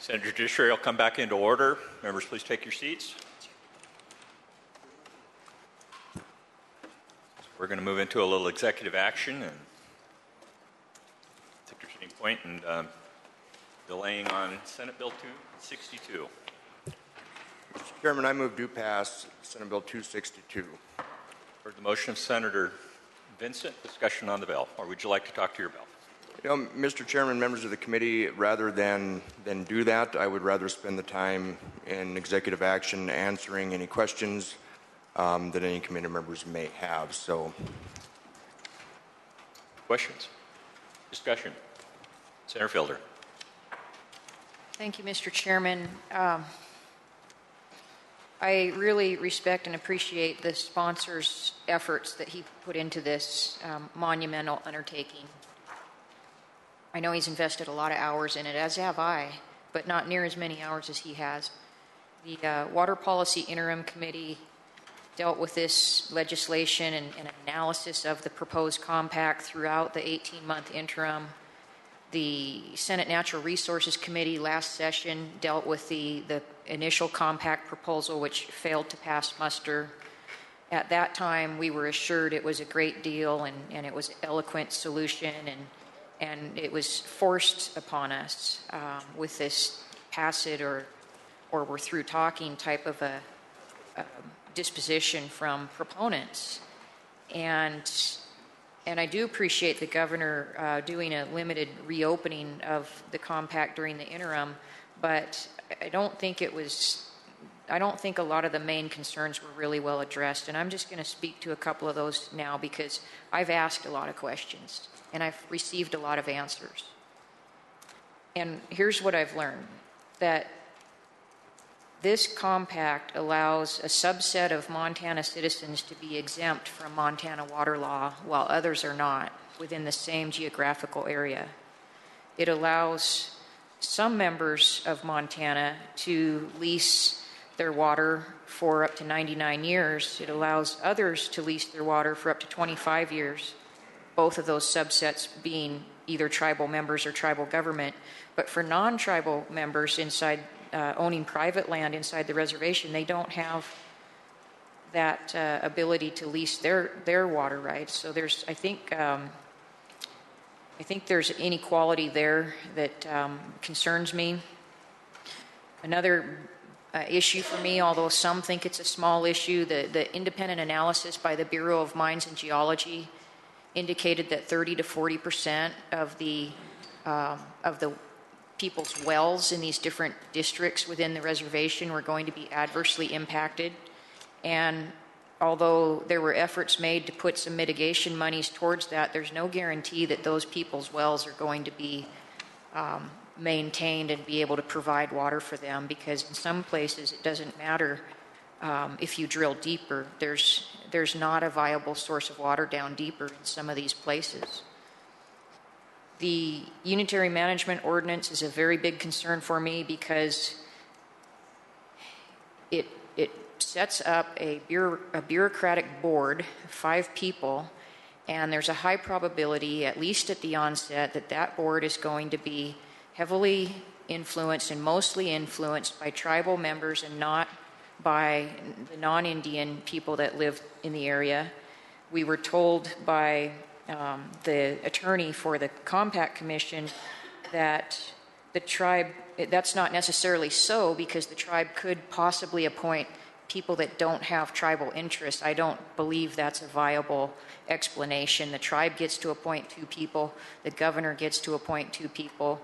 Senate Judiciary will come back into order. Members, please take your seats. We're going to move into a little executive action and take your seating point and delaying on Senate Bill 262. Mr. Chairman, I move to pass Senate Bill 262. Heard the motion of Senator Vincent. Discussion on the bill. Or would you like to talk to your bill? You know, Mr. Chairman, members of the committee, rather than do that, I would rather spend the time in executive action answering any questions that any committee members may have. So, questions? Discussion? Senator Fielder. Thank you, Mr. Chairman. I really respect and appreciate the sponsor's efforts that he put into this monumental undertaking. I know he's invested a lot of hours in it, as have I, but not near as many hours as he has. The Water Policy Interim Committee dealt with this legislation and an analysis of the proposed compact throughout the 18-month interim. The Senate Natural Resources Committee last session dealt with the initial compact proposal, which failed to pass muster. At that time, we were assured it was a great deal and it was an eloquent solution, and it was forced upon us with this pass it or we're through talking type of a disposition from proponents. And I do appreciate the governor doing a limited reopening of the compact during the interim, but I don't think a lot of the main concerns were really well addressed. And I'm just going to speak to a couple of those now because I've asked a lot of questions and I've received a lot of answers. And here's what I've learned, that this compact allows a subset of Montana citizens to be exempt from Montana water law while others are not within the same geographical area. It allows some members of Montana to lease their water for up to 99 years. It allows others to lease their water for up to 25 years, both of those subsets being either tribal members or tribal government. But for non-tribal members inside owning private land inside the reservation, they don't have that ability to lease their water rights. So I think there's inequality there that concerns me. Another issue for me, although some think it's a small issue, the independent analysis by the Bureau of Mines and Geology indicated that 30 to 40% of the people's wells in these different districts within the reservation were going to be adversely impacted. And although there were efforts made to put some mitigation monies towards that, there's no guarantee that those people's wells are going to be maintained and be able to provide water for them, because in some places it doesn't matter if you drill deeper. There's not a viable source of water down deeper in some of these places. The Unitary Management Ordinance is a very big concern for me because it sets up a bureaucratic board, 5 people, and there's a high probability, at least at the onset, that board is going to be heavily influenced and mostly influenced by tribal members and not by the non-Indian people that live in the area. We were told by the attorney for the Compact Commission that the tribe, that's not necessarily so, because the tribe could possibly appoint people that don't have tribal interests. I don't believe that's a viable explanation. The tribe gets to appoint 2 people, the governor gets to appoint 2 people.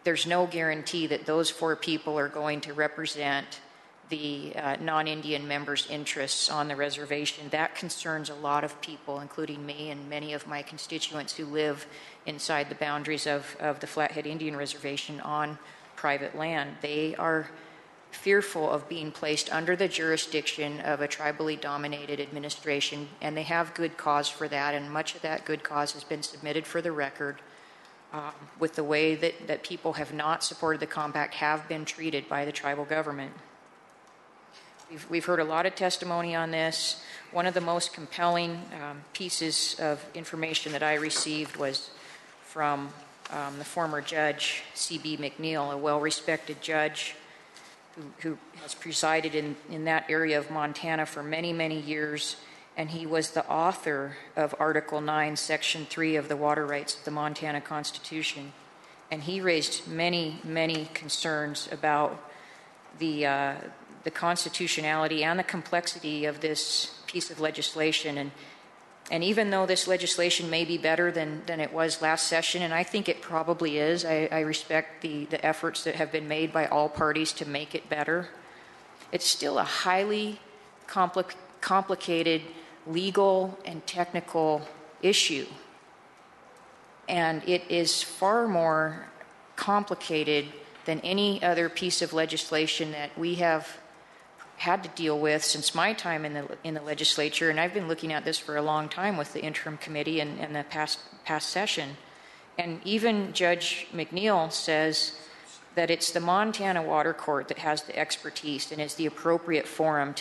There's no guarantee that those 4 people are going to represent the non-Indian members' interests on the reservation. That concerns a lot of people, including me and many of my constituents who live inside the boundaries of the Flathead Indian Reservation on private land. They are fearful of being placed under the jurisdiction of a tribally dominated administration, and they have good cause for that, and much of that good cause has been submitted for the record with the way that people have not supported the compact have been treated by the tribal government. We've heard a lot of testimony on this. One of the most compelling pieces of information that I received was from the former judge, C.B. McNeil, a well-respected judge who has presided in that area of Montana for many, many years, and he was the author of Article 9, Section 3 of the Water Rights of the Montana Constitution. And he raised many, many concerns about the constitutionality and the complexity of this piece of legislation. And even though this legislation may be better than it was last session, and I think it probably is, I respect the efforts that have been made by all parties to make it better, it's still a highly complicated legal and technical issue. And it is far more complicated than any other piece of legislation that we have had to deal with since my time in the legislature, and I've been looking at this for a long time with the interim committee and the past session. And even Judge McNeil says that it's the Montana Water Court that has the expertise and is the appropriate forum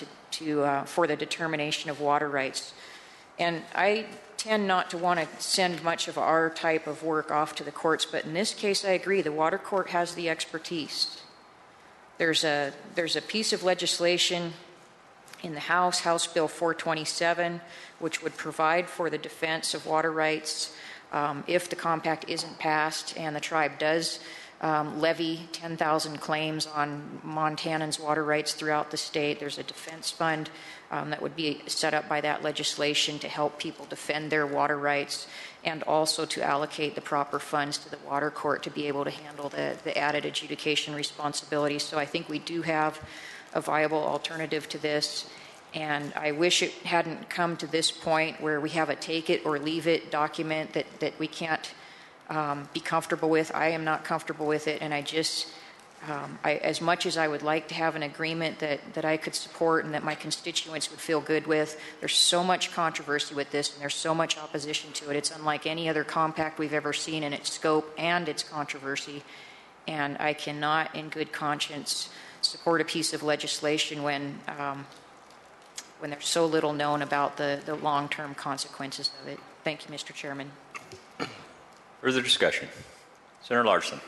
for the determination of water rights. And I tend not to want to send much of our type of work off to the courts, but in this case I agree, the Water Court has the expertise. There's a piece of legislation in the House Bill 427, which would provide for the defense of water rights if the compact isn't passed and the tribe does levy 10,000 claims on Montanans' water rights throughout the state. There's a defense fund that would be set up by that legislation to help people defend their water rights, and also to allocate the proper funds to the Water Court to be able to handle the added adjudication responsibilities. So I think we do have a viable alternative to this, and I wish it hadn't come to this point where we have a take it or leave it document that we can't be comfortable with. I am not comfortable with it, and I just, as much as I would like to have an agreement that I could support and that my constituents would feel good with, there's so much controversy with this and there's so much opposition to it. It's unlike any other compact we've ever seen in its scope and its controversy, and I cannot in good conscience support a piece of legislation when there's so little known about the long-term consequences of it. Thank you, Mr. Chairman. Further discussion? Senator Larson.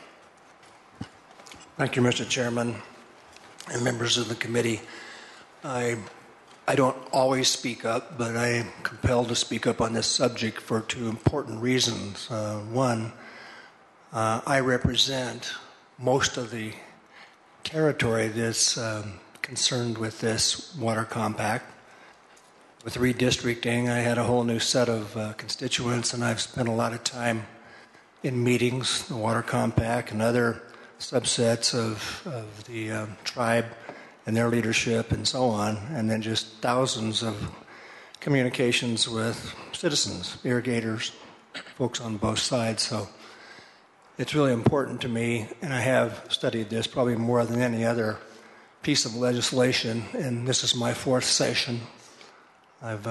Thank you, Mr. Chairman and members of the committee. I don't always speak up, but I am compelled to speak up on this subject for two important reasons. One, I represent most of the territory that's concerned with this water compact. With redistricting, I had a whole new set of constituents, and I've spent a lot of time in meetings, the water compact and other subsets of the tribe and their leadership and so on, and then just thousands of communications with citizens, irrigators, folks on both sides. So it's really important to me, and I have studied this probably more than any other piece of legislation, and this is my fourth session. I've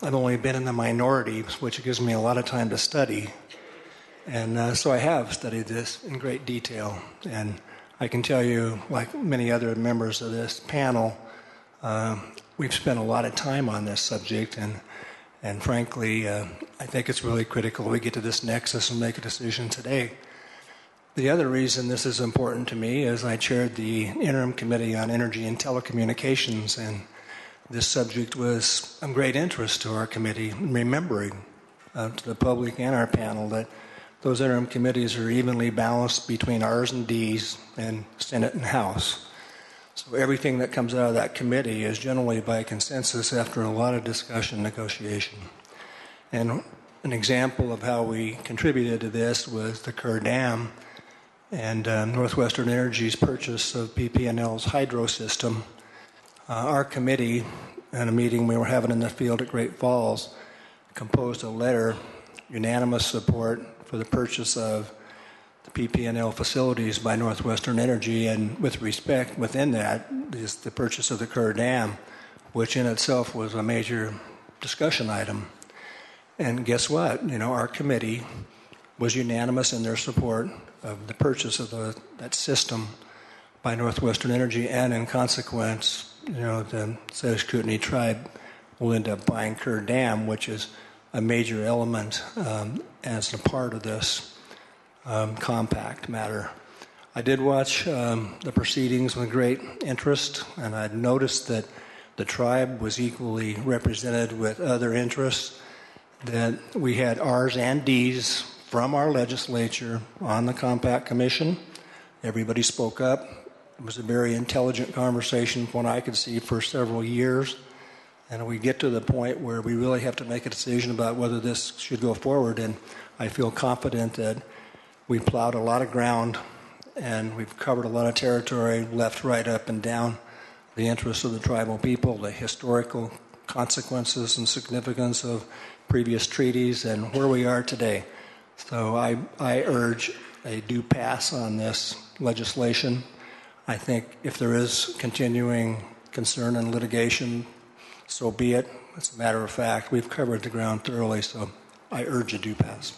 only been in the minority, which gives me a lot of time to study. And so I have studied this in great detail, and I can tell you, like many other members of this panel, we've spent a lot of time on this subject, and frankly, I think it's really critical we get to this nexus and make a decision today. The other reason this is important to me is I chaired the Interim Committee on Energy and Telecommunications, and this subject was of great interest to our committee, remembering to the public and our panel that those interim committees are evenly balanced between R's and D's and Senate and House. So everything that comes out of that committee is generally by consensus after a lot of discussion and negotiation. And an example of how we contributed to this was the Kerr Dam and Northwestern Energy's purchase of PP&L's hydro system. Our committee, in a meeting we were having in the field at Great Falls, composed a letter, unanimous support for the purchase of the PP&L facilities by Northwestern Energy, and with respect within that is the purchase of the Kerr Dam, which in itself was a major discussion item. And guess what? Our committee was unanimous in their support of the purchase of that system by Northwestern Energy, and in consequence, the Sedish Kootenai tribe will end up buying Kerr Dam, which is a major element as a part of this compact matter. I did watch the proceedings with great interest, and I noticed that the tribe was equally represented with other interests, that we had R's and D's from our legislature on the Compact Commission. Everybody spoke up. It was a very intelligent conversation from what I could see for several years. And we get to the point where we really have to make a decision about whether this should go forward. And I feel confident that we plowed a lot of ground and we've covered a lot of territory, left, right, up, and down, the interests of the tribal people, the historical consequences and significance of previous treaties, and where we are today. So I urge a due pass on this legislation. I think if there is continuing concern and litigation, so be it. As a matter of fact, we've covered the ground thoroughly, so I urge a due pass.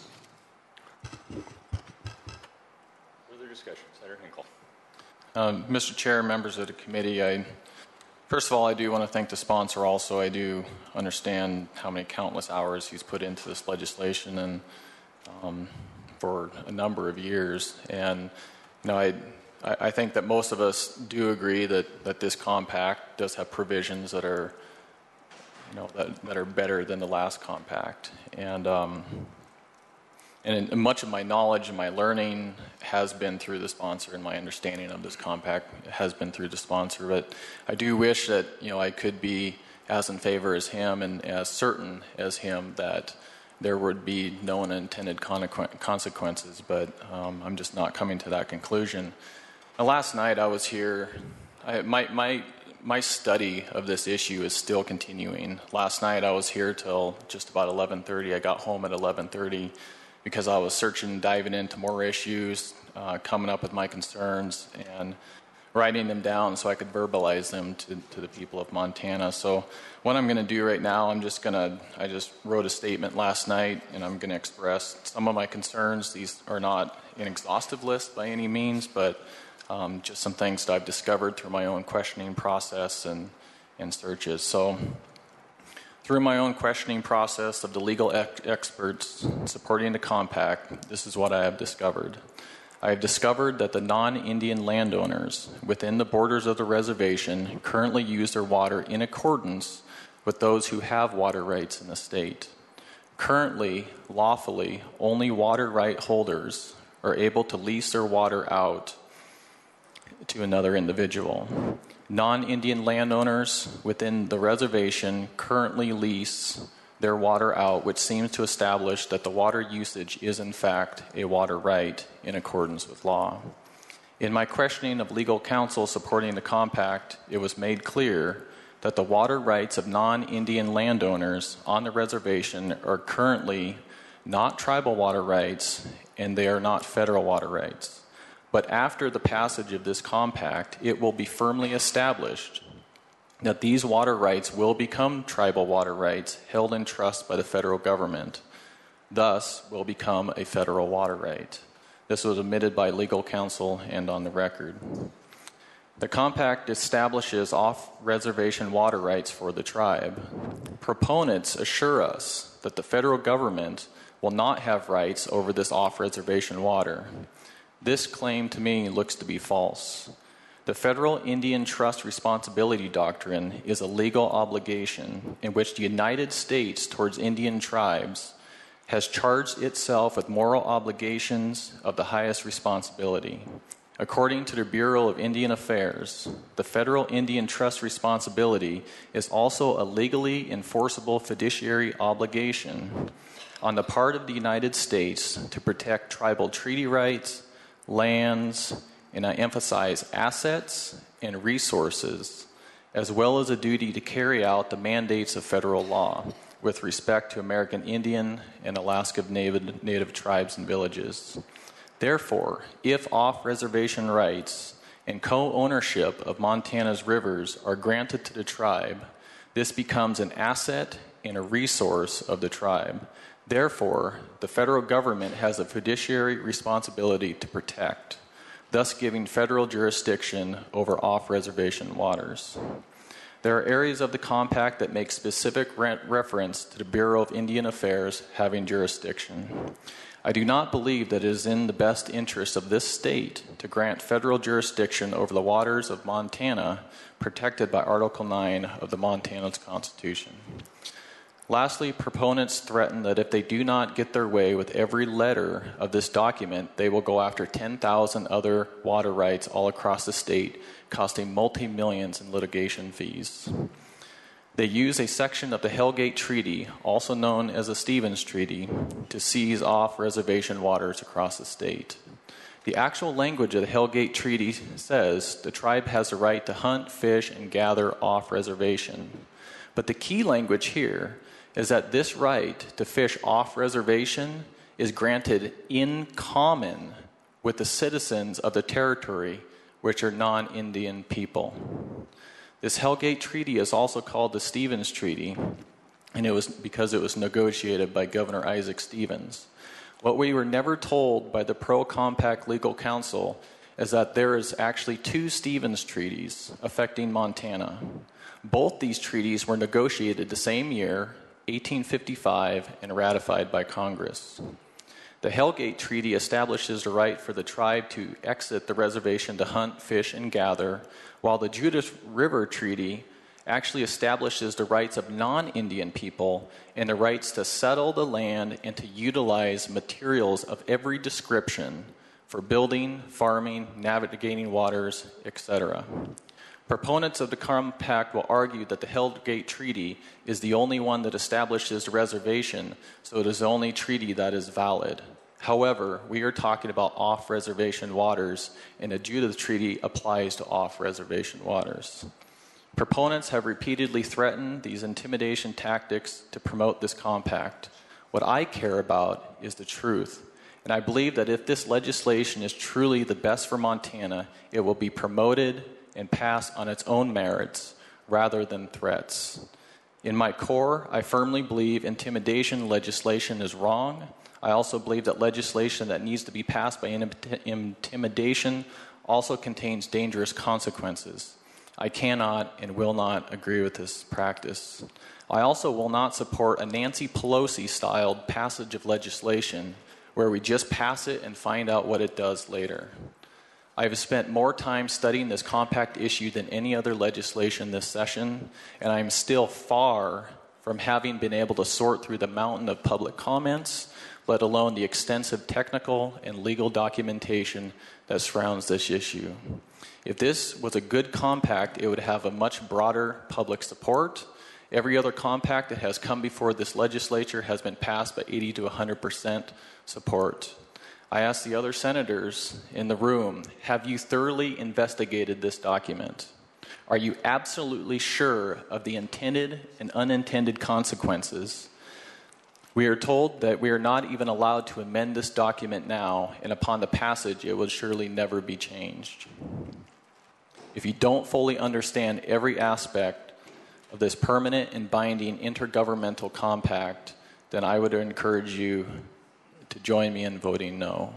Further discussion, Senator Hinkle. Mr. Chair, members of the committee, first of all, I do want to thank the sponsor also. I do understand how many countless hours he's put into this legislation and for a number of years. And I think that most of us do agree that this compact does have provisions that are that are better than the last compact. And much of my knowledge and my learning has been through the sponsor, and my understanding of this compact has been through the sponsor. But I do wish that I could be as in favor as him and as certain as him that there would be no unintended consequences. But I'm just not coming to that conclusion. Now, last night I was here. My study of this issue is still continuing. Last night I was here till just about 11:30. I got home at 11:30 because I was diving into more issues, coming up with my concerns, and writing them down so I could verbalize them to the people of Montana. So what I'm going to do right now, I just wrote a statement last night, and I'm going to express some of my concerns. These are not an exhaustive list by any means, but just some things that I've discovered through my own questioning process and searches. So through my own questioning process of the legal experts supporting the compact, this is what I have discovered. I have discovered that the non-Indian landowners within the borders of the reservation currently use their water in accordance with those who have water rights in the state. Currently, lawfully, only water right holders are able to lease their water out to another individual. Non-Indian landowners within the reservation currently lease their water out, which seems to establish that the water usage is in fact a water right in accordance with law. In my questioning of legal counsel supporting the compact, it was made clear that the water rights of non-Indian landowners on the reservation are currently not tribal water rights, and they are not federal water rights. But after the passage of this compact, it will be firmly established that these water rights will become tribal water rights held in trust by the federal government, thus will become a federal water right. This was admitted by legal counsel and on the record. The compact establishes off-reservation water rights for the tribe. Proponents assure us that the federal government will not have rights over this off-reservation water. This claim to me looks to be false. The Federal Indian Trust Responsibility Doctrine is a legal obligation in which the United States towards Indian tribes has charged itself with moral obligations of the highest responsibility. According to the Bureau of Indian Affairs, the Federal Indian Trust Responsibility is also a legally enforceable fiduciary obligation on the part of the United States to protect tribal treaty rights, lands, and I emphasize assets and resources, as well as a duty to carry out the mandates of federal law with respect to American Indian and Alaska Native tribes and villages. Therefore, if off-reservation rights and co-ownership of Montana's rivers are granted to the tribe, this becomes an asset and a resource of the tribe. Therefore, the federal government has a fiduciary responsibility to protect, thus giving federal jurisdiction over off-reservation waters. There are areas of the compact that make specific reference to the Bureau of Indian Affairs having jurisdiction. I do not believe that it is in the best interest of this state to grant federal jurisdiction over the waters of Montana protected by Article 9 of the Montana's Constitution. Lastly, proponents threaten that if they do not get their way with every letter of this document, they will go after 10,000 other water rights all across the state, costing multi-millions in litigation fees. They use a section of the Hellgate Treaty, also known as the Stevens Treaty, to seize off-reservation waters across the state. The actual language of the Hellgate Treaty says the tribe has the right to hunt, fish, and gather off-reservation. But the key language here is that this right to fish off-reservation is granted in common with the citizens of the territory, which are non-Indian people. This Hellgate Treaty is also called the Stevens Treaty, and it was because it was negotiated by Governor Isaac Stevens. What we were never told by the pro-compact legal counsel is that there is actually 2 Stevens treaties affecting Montana. Both these treaties were negotiated the same year, 1855, and ratified by Congress. The Hellgate Treaty establishes the right for the tribe to exit the reservation to hunt, fish, and gather, while the Judith River Treaty actually establishes the rights of non-Indian people and the rights to settle the land and to utilize materials of every description for building, farming, navigating waters, etc. Proponents of the compact will argue that the Hellgate Treaty is the only one that establishes the reservation, so it is the only treaty that is valid. However, we are talking about off-reservation waters, and the Judith Treaty applies to off-reservation waters. Proponents have repeatedly threatened these intimidation tactics to promote this compact. What I care about is the truth, and I believe that if this legislation is truly the best for Montana, it will be promoted and passed on its own merits rather than threats. In my core, I firmly believe intimidation legislation is wrong. I also believe that legislation that needs to be passed by intimidation also contains dangerous consequences. I cannot and will not agree with this practice. I also will not support a Nancy Pelosi-styled passage of legislation where we just pass it and find out what it does later. I have spent more time studying this compact issue than any other legislation this session, and I am still far from having been able to sort through the mountain of public comments, let alone the extensive technical and legal documentation that surrounds this issue. If this was a good compact, it would have a much broader public support. Every other compact that has come before this legislature has been passed by 80 to 100% support. I ask the other senators in the room, have you thoroughly investigated this document? Are you absolutely sure of the intended and unintended consequences? We are told that we are not even allowed to amend this document now, and upon the passage, it will surely never be changed. If you don't fully understand every aspect of this permanent and binding intergovernmental compact, then I would encourage you to join me in voting no.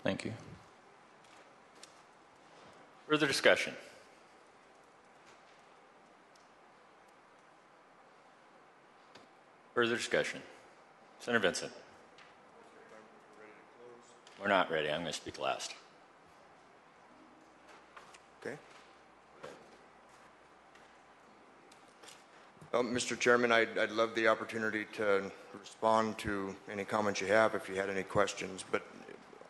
Thank you. Further discussion? Further discussion? Senator Vincent. We're not ready. I'm going to speak last. Okay. Well, Mr. Chairman, I'd love the opportunity to respond to any comments you have if you had any questions, but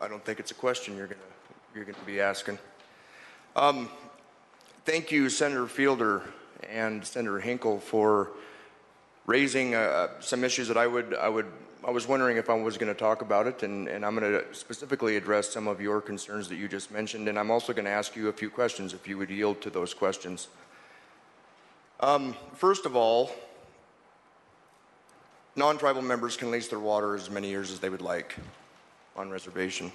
I don't think it's a question you're going to be asking. Thank you, Senator Fielder and Senator Hinkle, for raising some issues that I was wondering if I was going to talk about it, and I'm going to specifically address some of your concerns that you just mentioned, and I'm also going to ask you a few questions if you would yield to those questions. First of all, non-tribal members can lease their water as many years as they would like on reservation.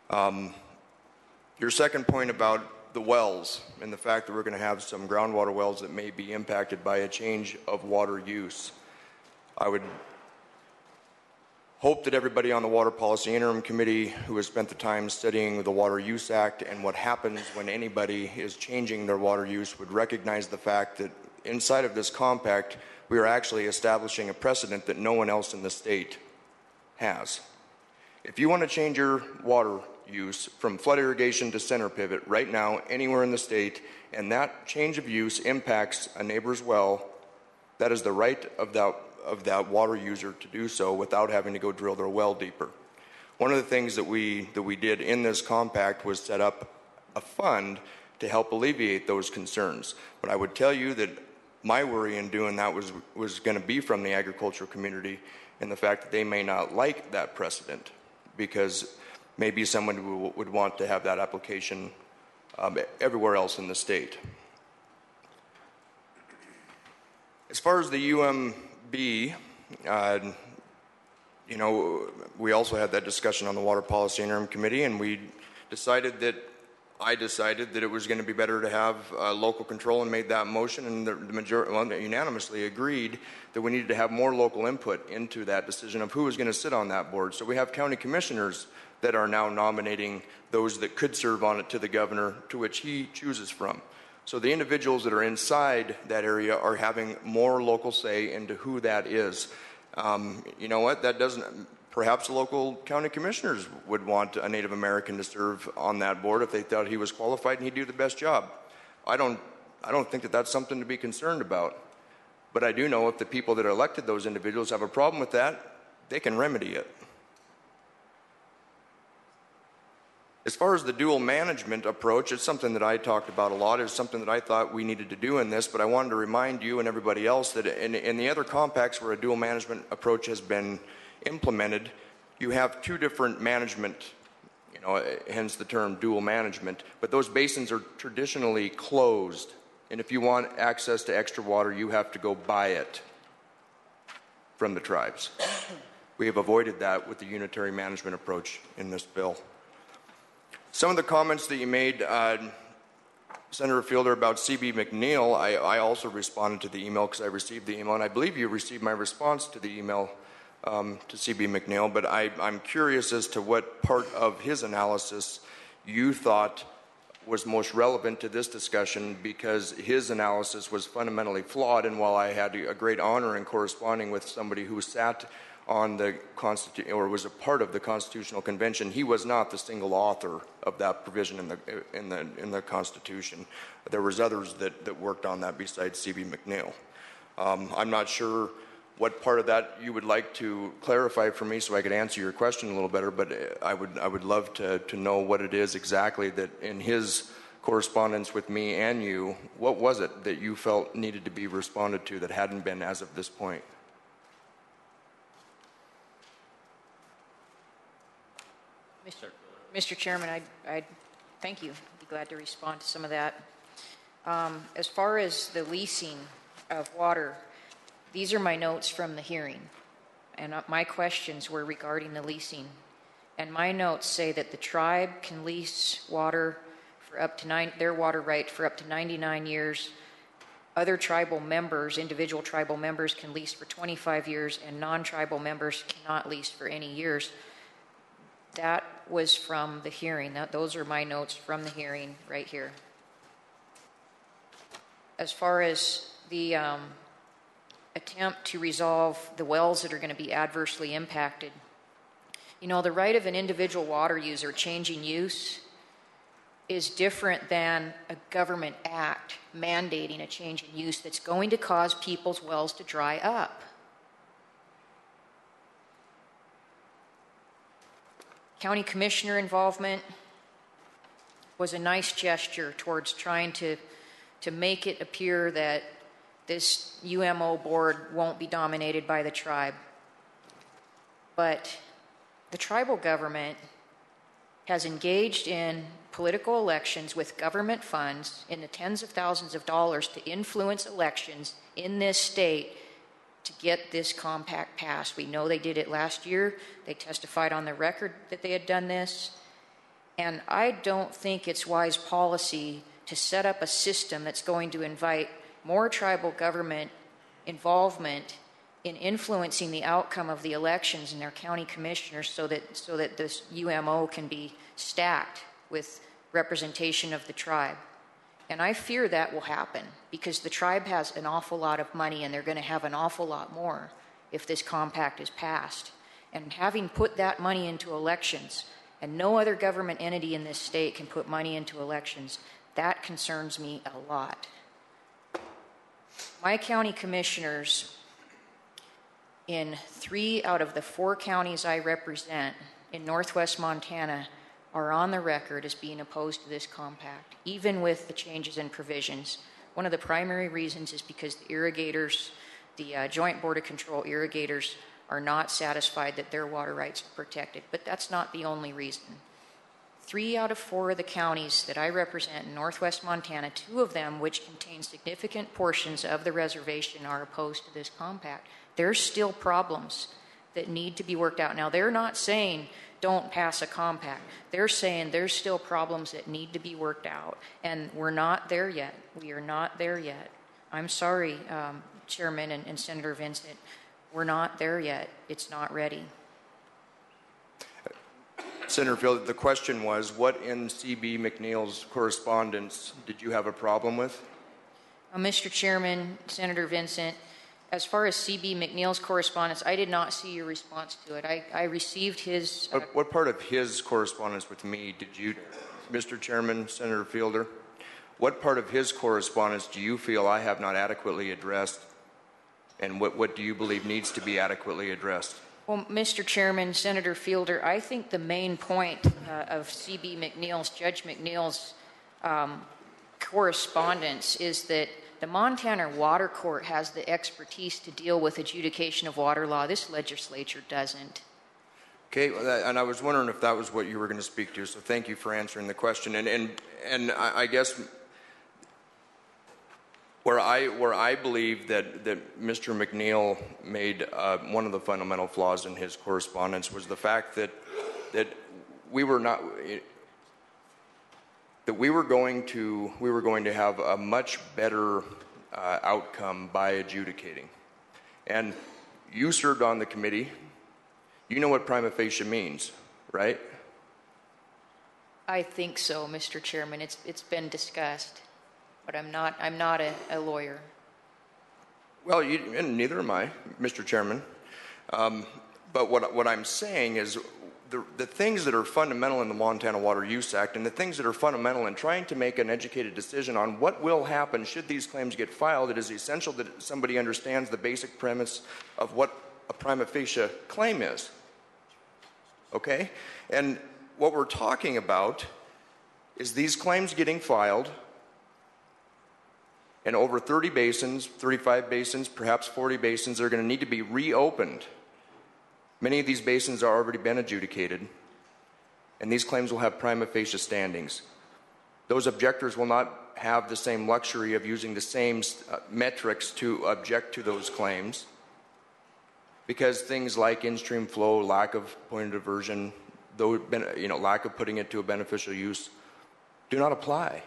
Your second point about the wells and the fact that we're going to have some groundwater wells that may be impacted by a change of water use, I would hope that everybody on the Water Policy Interim Committee who has spent the time studying the Water Use Act and what happens when anybody is changing their water use would recognize the fact that inside of this compact, we are actually establishing a precedent that no one else in the state has. If you want to change your water use from flood irrigation to center pivot right now, anywhere in the state, and that change of use impacts a neighbor's well, that is the right of that water user to do so without having to go drill their well deeper. One of the things that we did in this compact was set up a fund to help alleviate those concerns. But I would tell you that my worry in doing that was going to be from the agricultural community and the fact that they may not like that precedent because maybe someone would want to have that application everywhere else in the state. As far as the UMB, we also had that discussion on the Water Policy Interim Committee, and I decided that it was going to be better to have local control and made that motion, and the majority unanimously agreed that we needed to have more local input into that decision of who was going to sit on that board. So we have county commissioners that are now nominating those that could serve on it to the governor, to which he chooses from. So the individuals that are inside that area are having more local say into who that is. You know what? That doesn't. Perhaps the local county commissioners would want a Native American to serve on that board if they thought he was qualified and he'd do the best job. I don't think that that's something to be concerned about. But I do know if the people that elected those individuals have a problem with that, they can remedy it. As far as the dual management approach, it's something that I talked about a lot. It's something that I thought we needed to do in this, but I wanted to remind you and everybody else that in the other compacts where a dual management approach has been implemented, you have two different management, hence the term dual management, but those basins are traditionally closed, and if you want access to extra water, you have to go buy it from the tribes. We have avoided that with the unitary management approach in this bill. Some of the comments that you made, Senator Fielder, about C.B. McNeil, I also responded to the email because I received the email, and I believe you received my response to the email to C.B. McNeil, but I'm curious as to what part of his analysis you thought was most relevant to this discussion, because his analysis was fundamentally flawed, and while I had a great honor in corresponding with somebody who sat on the or was a part of the Constitutional Convention, he was not the single author of that provision in the Constitution. There was others that worked on that besides C.B. McNeil. I'm not sure what part of that you would like to clarify for me so I could answer your question a little better, but I would love to know what it is exactly that in his correspondence with me and you, what was it that you felt needed to be responded to that hadn't been as of this point? Mr. Chairman, I thank you. I'd be glad to respond to some of that. As far as the leasing of water, these are my notes from the hearing, and my questions were regarding the leasing. And my notes say that the tribe can lease water for up to their water right for up to 99 years. Other tribal members, individual tribal members, can lease for 25 years, and non-tribal members cannot lease for any years. That was from the hearing. Those are my notes from the hearing right here. As far as the attempt to resolve the wells that are going to be adversely impacted, the right of an individual water user changing use is different than a government act mandating a change in use that's going to cause people's wells to dry up. County commissioner involvement was a nice gesture towards trying to make it appear that this UMO board won't be dominated by the tribe. But the tribal government has engaged in political elections with government funds in the tens of thousands of dollars to influence elections in this state to get this compact passed. We know they did it last year. They testified on the record that they had done this. And I don't think it's wise policy to set up a system that's going to invite more tribal government involvement in influencing the outcome of the elections and their county commissioners so that this UMO can be stacked with representation of the tribe. And I fear that will happen because the tribe has an awful lot of money and they're going to have an awful lot more if this compact is passed. And having put that money into elections, and no other government entity in this state can put money into elections, that concerns me a lot. My county commissioners in 3 out of the 4 counties I represent in northwest Montana are on the record as being opposed to this compact, even with the changes in provisions. One of the primary reasons is because the irrigators, the Joint Board of Control irrigators, are not satisfied that their water rights are protected. But that's not the only reason. 3 out of 4 of the counties that I represent in northwest Montana, 2 of them, which contain significant portions of the reservation, are opposed to this compact. There's still problems that need to be worked out. Now, they're not saying don't pass a compact. They're saying there's still problems that need to be worked out, and we're not there yet. We are not there yet. I'm sorry, Chairman and Senator Vincent. We're not there yet. It's not ready. Senator Field, the question was, what in C.B. McNeil's correspondence did you have a problem with? Mr. Chairman, Senator Vincent, as far as C.B. McNeil's correspondence, I did not see your response to it. I received his... What part of his correspondence with me did you, Mr. Chairman, Senator Fielder, what part of his correspondence do you feel I have not adequately addressed, and what do you believe needs to be adequately addressed? Well, Mr. Chairman, Senator Fielder, I think the main point of C.B. McNeil's, Judge McNeil's correspondence is that the Montana Water Court has the expertise to deal with adjudication of water law. This legislature doesn't. Okay, and I was wondering if that was what you were going to speak to, so thank you for answering the question. And I guess where I believe that Mr. McNeil made one of the fundamental flaws in his correspondence was the fact that we were not... that we were going to have a much better outcome by adjudicating. And you served on the committee. You know what prima facie means, right? I think so, Mr. Chairman. It's been discussed, but I'm not a lawyer. Well, and neither am I, Mr. Chairman. But what I'm saying is, the things that are fundamental in the Montana Water Use Act and the things that are fundamental in trying to make an educated decision on what will happen should these claims get filed, it is essential that somebody understands the basic premise of what a prima facie claim is. Okay? And what we're talking about is these claims getting filed, and over 30 basins, 35 basins, perhaps 40 basins are going to need to be reopened. Many of these basins are already been adjudicated, and these claims will have prima facie standings. Those objectors will not have the same luxury of using the same metrics to object to those claims, because things like in-stream flow, lack of point of diversion, lack of putting it to a beneficial use, do not apply.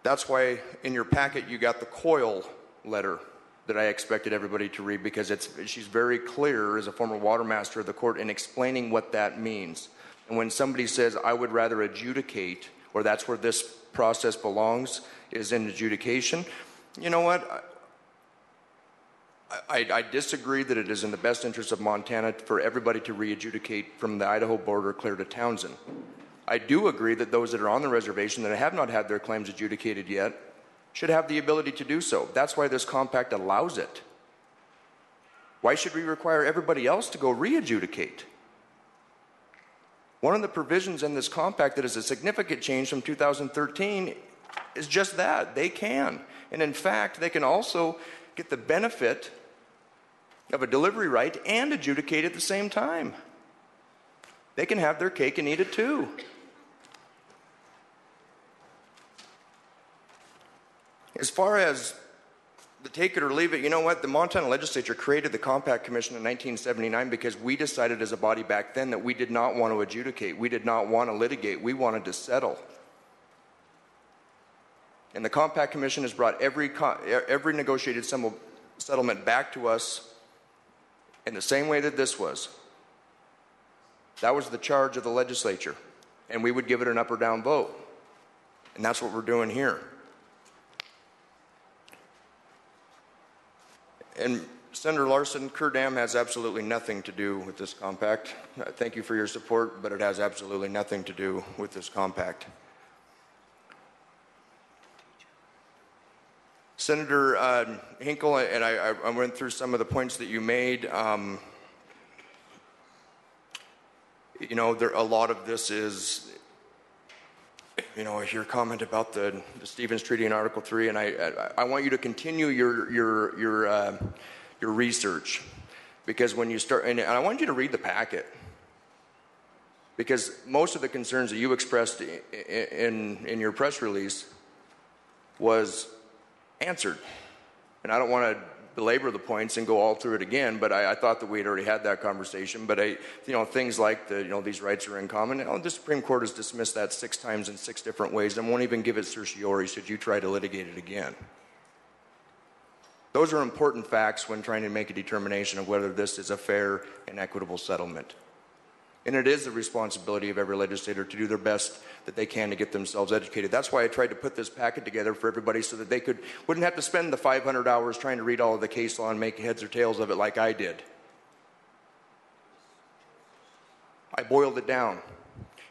That's why in your packet you got the COIL letter that I expected everybody to read, because she's very clear as a former water master of the court in explaining what that means. And when somebody says, I would rather adjudicate, or that's where this process belongs, is in adjudication, you know what? I disagree that it is in the best interest of Montana for everybody to re-adjudicate from the Idaho border clear to Townsend. I do agree that those that are on the reservation that have not had their claims adjudicated yet should have the ability to do so. That's why this compact allows it. Why should we require everybody else to go re-adjudicate? One of the provisions in this compact that is a significant change from 2013 is just that. They can. And in fact, they can also get the benefit of a delivery right and adjudicate at the same time. They can have their cake and eat it too. As far as the take it or leave it, you know what? The Montana legislature created the Compact Commission in 1979 because we decided as a body back then that we did not want to adjudicate. We did not want to litigate. We wanted to settle. And the Compact Commission has brought every negotiated settlement back to us in the same way that this was. That was the charge of the legislature, and we would give it an up or down vote. And that's what we're doing here. And Senator Larson, Kerr Dam has absolutely nothing to do with this compact. Thank you for your support, but it has absolutely nothing to do with this compact. Senator Hinkle, and I went through some of the points that you made. You know, a lot of this is, you know, your comment about the Stevens Treaty in Article 3, and I want you to continue your research, because when you start, and I want you to read the packet, because most of the concerns that you expressed in your press release was answered. And I don't want to belabor the points and go all through it again, but I thought that we had already had that conversation. But you know, things like these rights are in common. The Supreme Court has dismissed that 6 times in 6 different ways and won't even give it certiorari should you try to litigate it again. Those are important facts when trying to make a determination of whether this is a fair and equitable settlement. And it is the responsibility of every legislator to do their best that they can to get themselves educated. That's why I tried to put this packet together for everybody so that they wouldn't have to spend the 500 hours trying to read all of the case law and make heads or tails of it like I did. I boiled it down.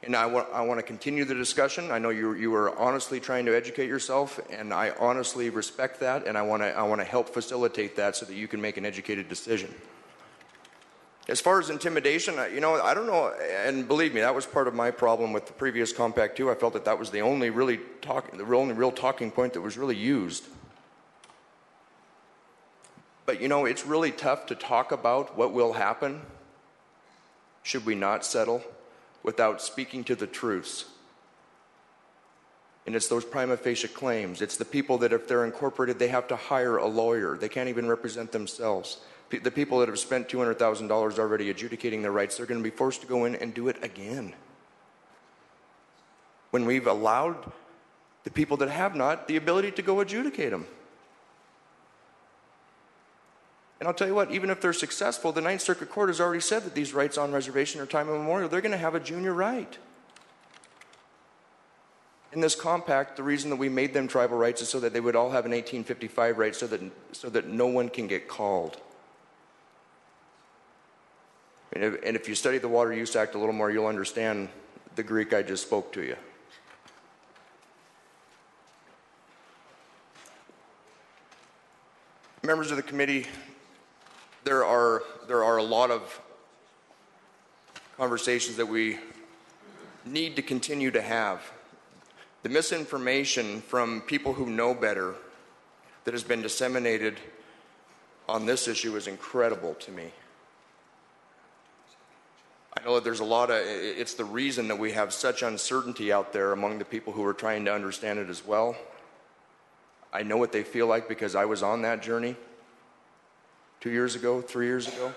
And I want to continue the discussion. I know you are honestly trying to educate yourself, and I honestly respect that, and I want to help facilitate that so that you can make an educated decision. As far as intimidation, you know, I don't know, and believe me, that was part of my problem with the previous compact too. I felt that was the only real talking point that was really used. But you know, it's really tough to talk about what will happen should we not settle without speaking to the truths. And it's those prima facie claims. It's the people that if they're incorporated, they have to hire a lawyer. They can't even represent themselves. The people that have spent $200,000 already adjudicating their rights, they're going to be forced to go in and do it again. When we've allowed the people that have not the ability to go adjudicate them. And I'll tell you what, even if they're successful, the Ninth Circuit Court has already said that these rights on reservation are time immemorial. They're going to have a junior right. In this compact, the reason that we made them tribal rights is so that they would all have an 1855 right, so that no one can get called. And if you study the Water Use Act a little more, you'll understand the Greek I just spoke to you. Members of the committee, there are a lot of conversations that we need to continue to have. The misinformation from people who know better that has been disseminated on this issue is incredible to me. I know that there's it's the reason that we have such uncertainty out there among the people who are trying to understand it as well. I know what they feel like because I was on that journey 2 years ago, 3 years ago,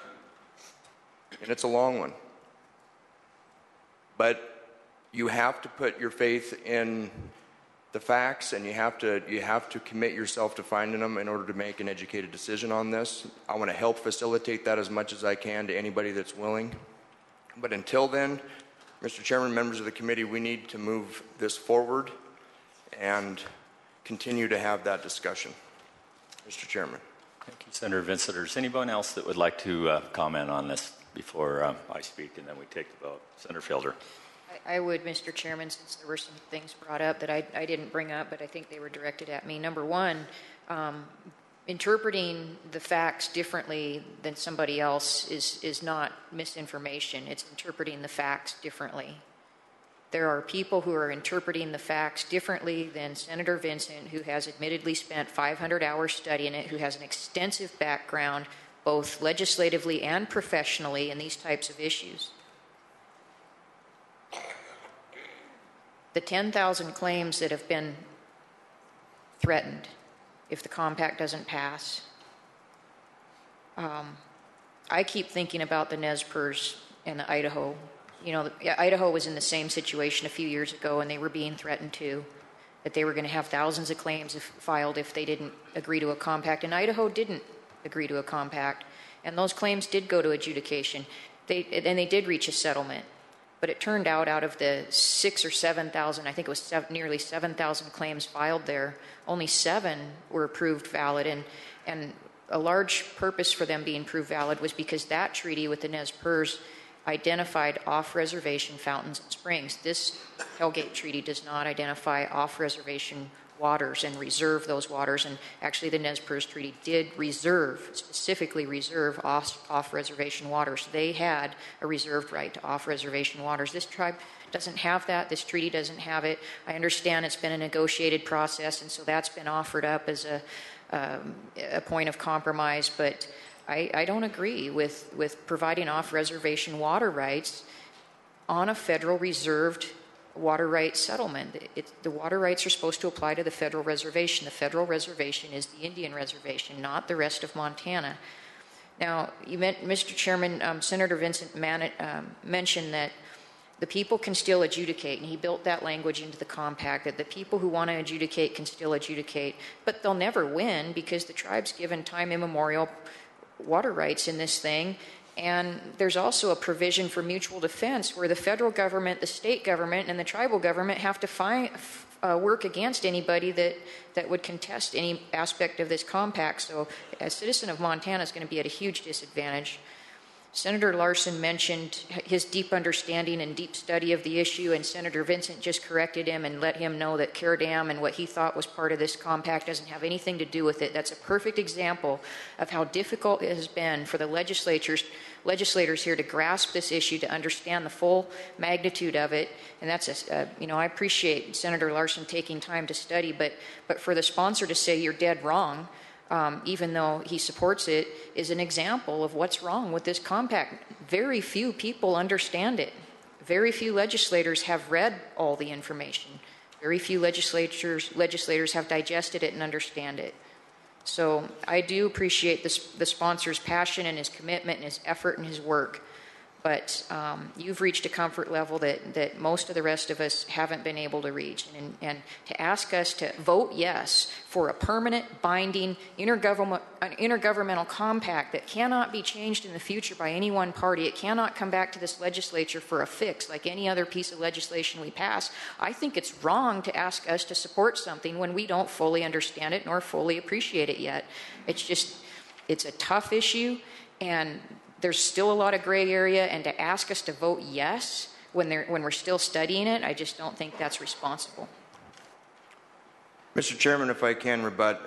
and it's a long one. But you have to put your faith in the facts, and you have to commit yourself to finding them in order to make an educated decision on this. I want to help facilitate that as much as I can to anybody that's willing. But until then, Mr. Chairman, members of the committee, we need to move this forward and continue to have that discussion. Mr. Chairman. Thank you, Senator Vincent. Is anyone else that would like to comment on this before I speak and then we take the vote? Senator Fielder. I would, Mr. Chairman, since there were some things brought up that I didn't bring up, but I think they were directed at me. Number one, interpreting the facts differently than somebody else is not misinformation. It's interpreting the facts differently. There are people who are interpreting the facts differently than Senator Vincent, who has admittedly spent 500 hours studying it, who has an extensive background, both legislatively and professionally, in these types of issues. The 10,000 claims that have been threatened if the compact doesn't pass. I keep thinking about the Nez Perce and the Idaho. You know, Idaho was in the same situation a few years ago, and they were being threatened too. that they were going to have thousands of claims filed if they didn't agree to a compact, and Idaho didn't agree to a compact, and those claims did go to adjudication. They did reach a settlement, but it turned out of the 6,000 or 7,000, I think it was nearly 7,000 claims filed there, only 7 were proved valid, and a large purpose for them being proved valid was because that treaty with the Nez Perce identified off-reservation fountains and springs. This Hellgate Treaty does not identify off-reservation waters and reserve those waters, and actually the Nez Perce Treaty did specifically reserve off-reservation waters. They had a reserved right to off-reservation waters. This tribe doesn't have that. This treaty doesn't have it. I understand it's been a negotiated process, and so that's been offered up as a point of compromise, but I don't agree with providing off-reservation water rights on a federal reserved water rights settlement. The water rights are supposed to apply to the federal reservation. The federal reservation is the Indian reservation, not the rest of Montana. Now, Mr. Chairman, Senator Vincent mentioned that the people can still adjudicate, and he built that language into the compact, that the people who want to adjudicate can still adjudicate, but they'll never win because the tribe's given time immemorial water rights in this thing. And there's also a provision for mutual defense where the federal government, the state government, and the tribal government have to work against anybody that would contest any aspect of this compact. So a citizen of Montana is going to be at a huge disadvantage. Senator Larson mentioned his deep understanding and deep study of the issue, and Senator Vincent just corrected him and let him know that Care Dam and what he thought was part of this compact doesn't have anything to do with it. That's a perfect example of how difficult it has been for the legislators here to grasp this issue, to understand the full magnitude of it. And that's I appreciate Senator Larson taking time to study, but for the sponsor to say you're dead wrong, even though he supports it, is an example of what's wrong with this compact. Very few people understand it. Very few legislators have read all the information. Very few legislators have digested it and understand it. So I do appreciate the sponsor's passion and his commitment and his effort and his work. But you've reached a comfort level that most of the rest of us haven't been able to reach. And to ask us to vote yes for a permanent, binding, intergovernmental compact that cannot be changed in the future by any one party, it cannot come back to this legislature for a fix like any other piece of legislation we pass. I think it's wrong to ask us to support something when we don't fully understand it nor fully appreciate it yet. It's a tough issue, and there's still a lot of gray area, and to ask us to vote yes when we're still studying it, I just don't think that's responsible. Mr. Chairman, if I can rebut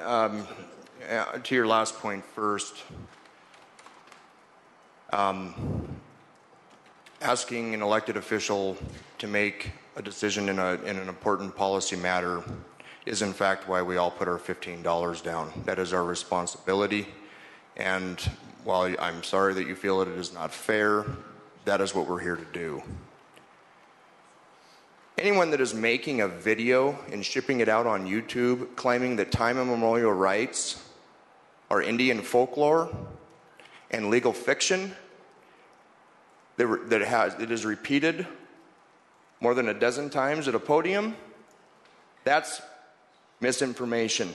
to your last point first. Asking an elected official to make a decision in an important policy matter is in fact why we all put our $15 down. That is our responsibility, and while I'm sorry that you feel that it is not fair, that is what we're here to do. Anyone that is making a video and shipping it out on YouTube claiming that time immemorial rights are Indian folklore and legal fiction it is repeated more than a dozen times at a podium, that's misinformation.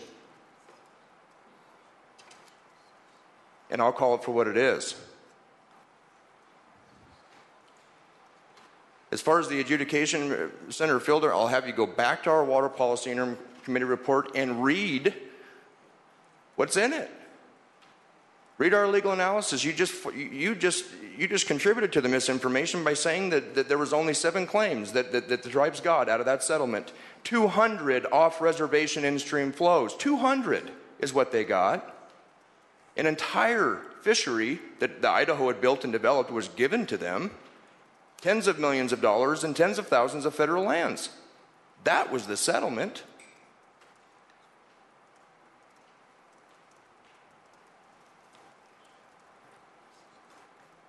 And I'll call it for what it is. As far as the adjudication, Senator Fielder, I'll have you go back to our Water Policy Interim Committee report and read what's in it. Read our legal analysis. You just contributed to the misinformation by saying that there was only 7 claims that the tribes got out of that settlement. 200 off-reservation in-stream flows. 200 is what they got. An entire fishery that the Idaho had built and developed was given to them. Tens of millions of dollars and tens of thousands of federal lands. That was the settlement.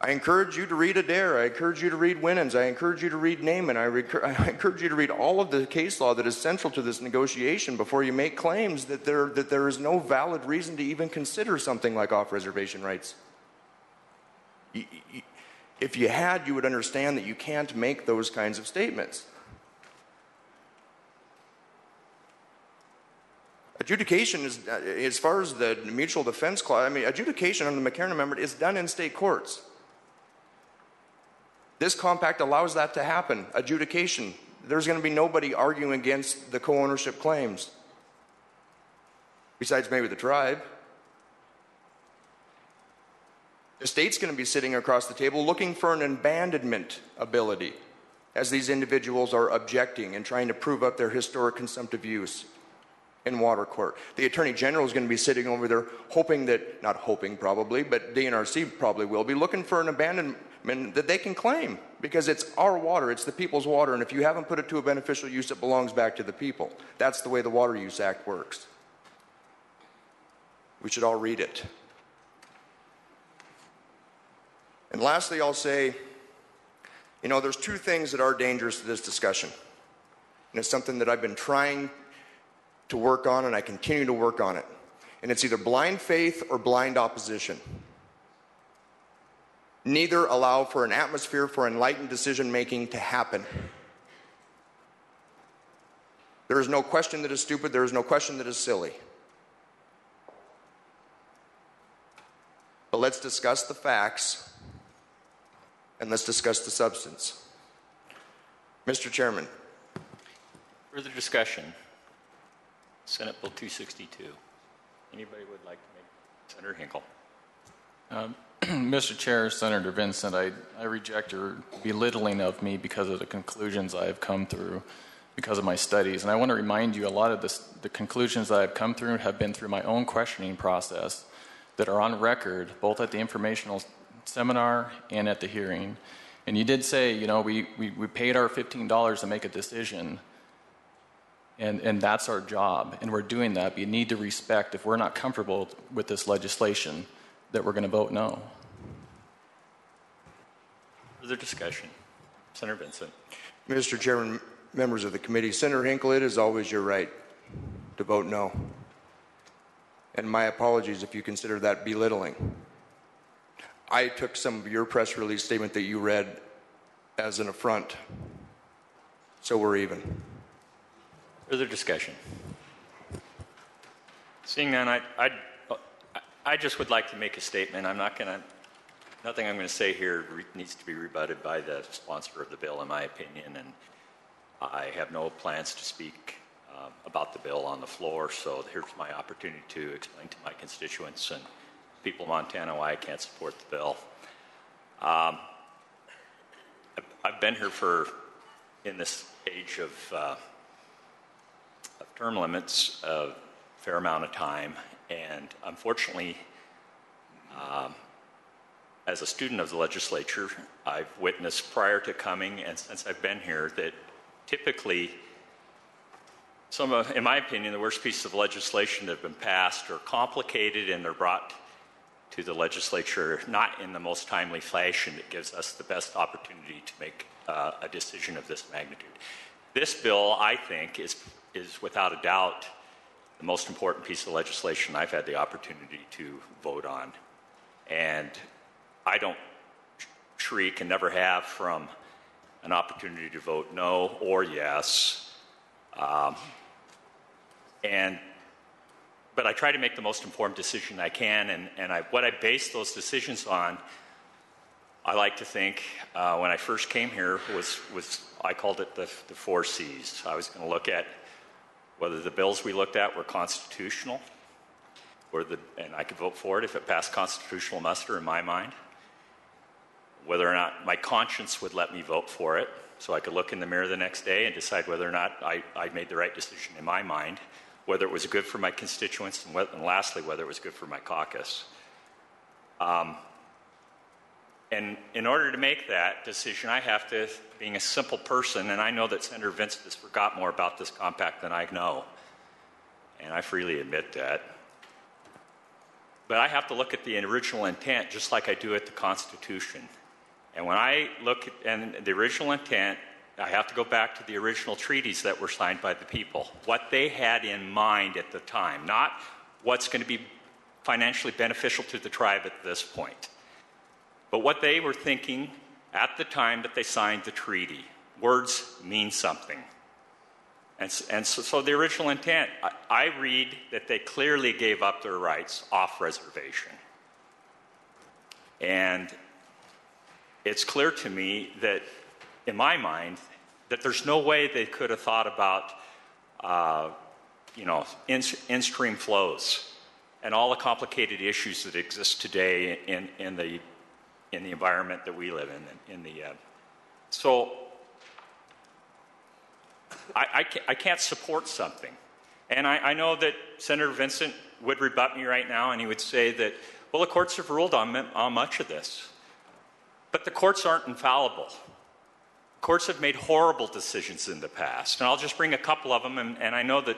I encourage you to read Adair. I encourage you to read Winans. I encourage you to read Naaman. I encourage you to read all of the case law that is central to this negotiation before you make claims that there is no valid reason to even consider something like off-reservation rights. If you had, you would understand that you can't make those kinds of statements. Adjudication is, as far as the mutual defense clause, I mean, adjudication under the McCarran Amendment is done in state courts. This compact allows that to happen, adjudication. There's going to be nobody arguing against the co-ownership claims, besides maybe the tribe. The state's going to be sitting across the table looking for an abandonment ability as these individuals are objecting and trying to prove up their historic consumptive use in water court. The Attorney General is going to be sitting over there hoping that, not hoping probably, but DNRC probably will be looking for an abandonment that they can claim, because it's our water, it's the people's water, and if you haven't put it to a beneficial use, it belongs back to the people. That's the way the Water Use Act works. We should all read it. And lastly, I'll say, you know, there's two things that are dangerous to this discussion. And it's something that I've been trying to work on, and I continue to work on it. And it's either blind faith or blind opposition. Neither allow for an atmosphere for enlightened decision-making to happen. There is no question that is stupid. There is no question that is silly. But let's discuss the facts, and let's discuss the substance. Mr. Chairman. Further discussion. Senate Bill 262. Anybody would like to make? Senator Hinkle. Mr. Chair, Senator Vincent, I reject your belittling of me because of the conclusions I have come through because of my studies. And I want to remind you, a lot of the conclusions that I've come through have been through my own questioning process that are on record, both at the informational seminar and at the hearing. And you did say, you know, we paid our $15 to make a decision, and that's our job, and we're doing that. But you need to respect, if we're not comfortable with this legislation, that we're going to vote no. Further discussion. Senator Vincent. Mr. Chairman, members of the committee, Senator Hinkle, it is always your right to vote no. And my apologies if you consider that belittling. I took some of your press release statement that you read as an affront. So we're even. Further discussion. Seeing none, I just would like to make a statement. Nothing I'm going to say here needs to be rebutted by the sponsor of the bill, in my opinion, and I have no plans to speak about the bill on the floor, so here's my opportunity to explain to my constituents and people of Montana why I can't support the bill. I've been here in this age of term limits, a fair amount of time, and unfortunately, as a student of the legislature, I've witnessed prior to coming and since I've been here that typically in my opinion, the worst pieces of legislation that have been passed are complicated and they're brought to the legislature not in the most timely fashion that gives us the best opportunity to make a decision of this magnitude. This bill, I think, is without a doubt the most important piece of legislation I've had the opportunity to vote on. And I don't shriek and never have from an opportunity to vote no or yes. But I try to make the most informed decision I can, and what I base those decisions on, I like to think, when I first came here, was I called it the 4 C's. I was going to look at whether the bills we looked at were constitutional, and I could vote for it if it passed constitutional muster in my mind, whether or not my conscience would let me vote for it, so I could look in the mirror the next day and decide whether or not I made the right decision in my mind, whether it was good for my constituents, and lastly, whether it was good for my caucus. And in order to make that decision, I have to, being a simple person, and I know that Senator Vincent has forgot more about this compact than I know, and I freely admit that. But I have to look at the original intent just like I do at the Constitution. And when I look at the original intent, I have to go back to the original treaties that were signed by the people, what they had in mind at the time, not what's going to be financially beneficial to the tribe at this point, but what they were thinking at the time that they signed the treaty. Words mean something. And so the original intent, I read that they clearly gave up their rights off reservation. And it's clear to me that, in my mind, that there's no way they could have thought about, in-stream flows and all the complicated issues that exist today in the environment that we live in. So I can't support something. And I know that Senator Vincent would rebut me right now, and he would say that, well, the courts have ruled on much of this. But the courts aren't infallible. Courts have made horrible decisions in the past, and I'll just bring a couple of them, and I know that,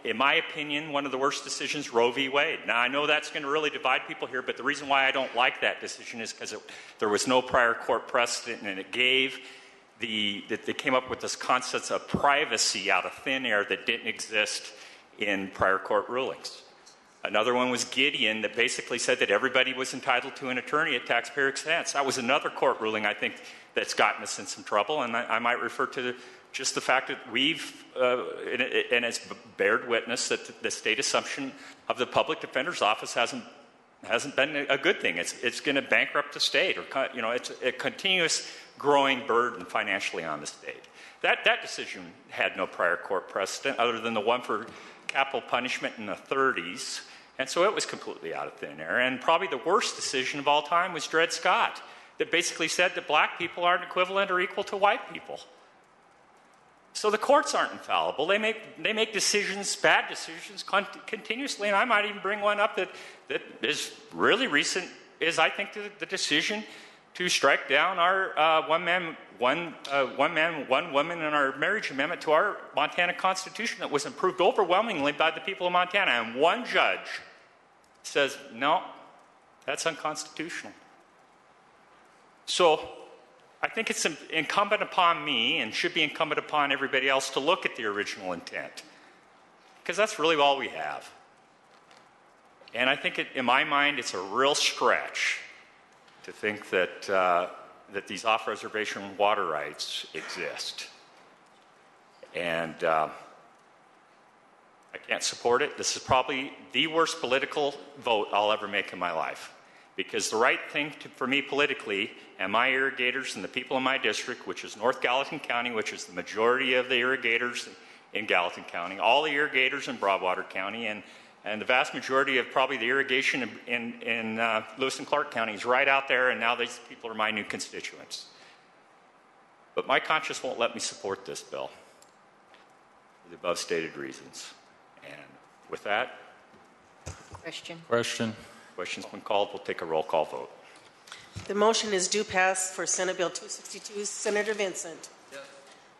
in my opinion, one of the worst decisions, Roe v. Wade. Now, I know that's going to really divide people here, but the reason why I don't like that decision is because there was no prior court precedent, and it gave that they came up with this concept of privacy out of thin air that didn't exist in prior court rulings. Another one was Gideon, that basically said that everybody was entitled to an attorney at taxpayer expense. That was another court ruling, I think, that's gotten us in some trouble, and I might refer to just the fact that we've, and it's bared witness that the state assumption of the public defender's office hasn't been a good thing. It's going to bankrupt the state, or it's a continuous growing burden financially on the state. That decision had no prior court precedent other than the one for capital punishment in the 30s, and so it was completely out of thin air. And probably the worst decision of all time was Dred Scott, that basically said that black people aren't equivalent or equal to white people. So the courts aren't infallible. They make decisions, bad decisions, continuously, and I might even bring one up that is really recent, is I think the decision to strike down our one man, one woman in our marriage amendment to our Montana Constitution that was approved overwhelmingly by the people of Montana. And one judge says, no, that's unconstitutional. So I think it's incumbent upon me, and should be incumbent upon everybody else, to look at the original intent, because that's really all we have. And I think, in my mind, it's a real stretch to think that these off-reservation water rights exist. And I can't support it. This is probably the worst political vote I'll ever make in my life. Because the right thing for me politically, and my irrigators and the people in my district, which is North Gallatin County, which is the majority of the irrigators in Gallatin County, all the irrigators in Broadwater County, and the vast majority of probably the irrigation in Lewis and Clark County is right out there, and now these people are my new constituents. But my conscience won't let me support this bill for the above stated reasons. And with that, question's been called. We'll take a roll call vote. The motion is due pass for Senate Bill 262. Senator Vincent? Yes.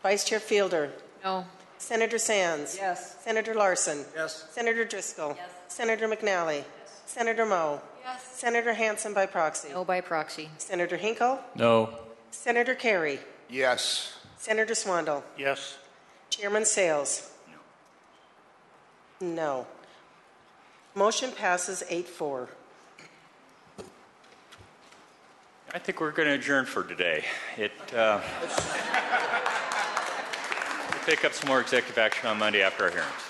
Vice Chair Fielder? No. Senator Sands? Yes. Senator Larson? Yes. Senator Driscoll? Yes. Senator McNally? Yes. Senator Moe? Yes. Senator Hansen by proxy? No by proxy. Senator Hinkle? No. Senator Carey? Yes. Senator Swandle? Yes. Chairman Sales? No. Motion passes 8-4. I think we're going to adjourn for today. We'll pick up some more executive action on Monday after our hearings.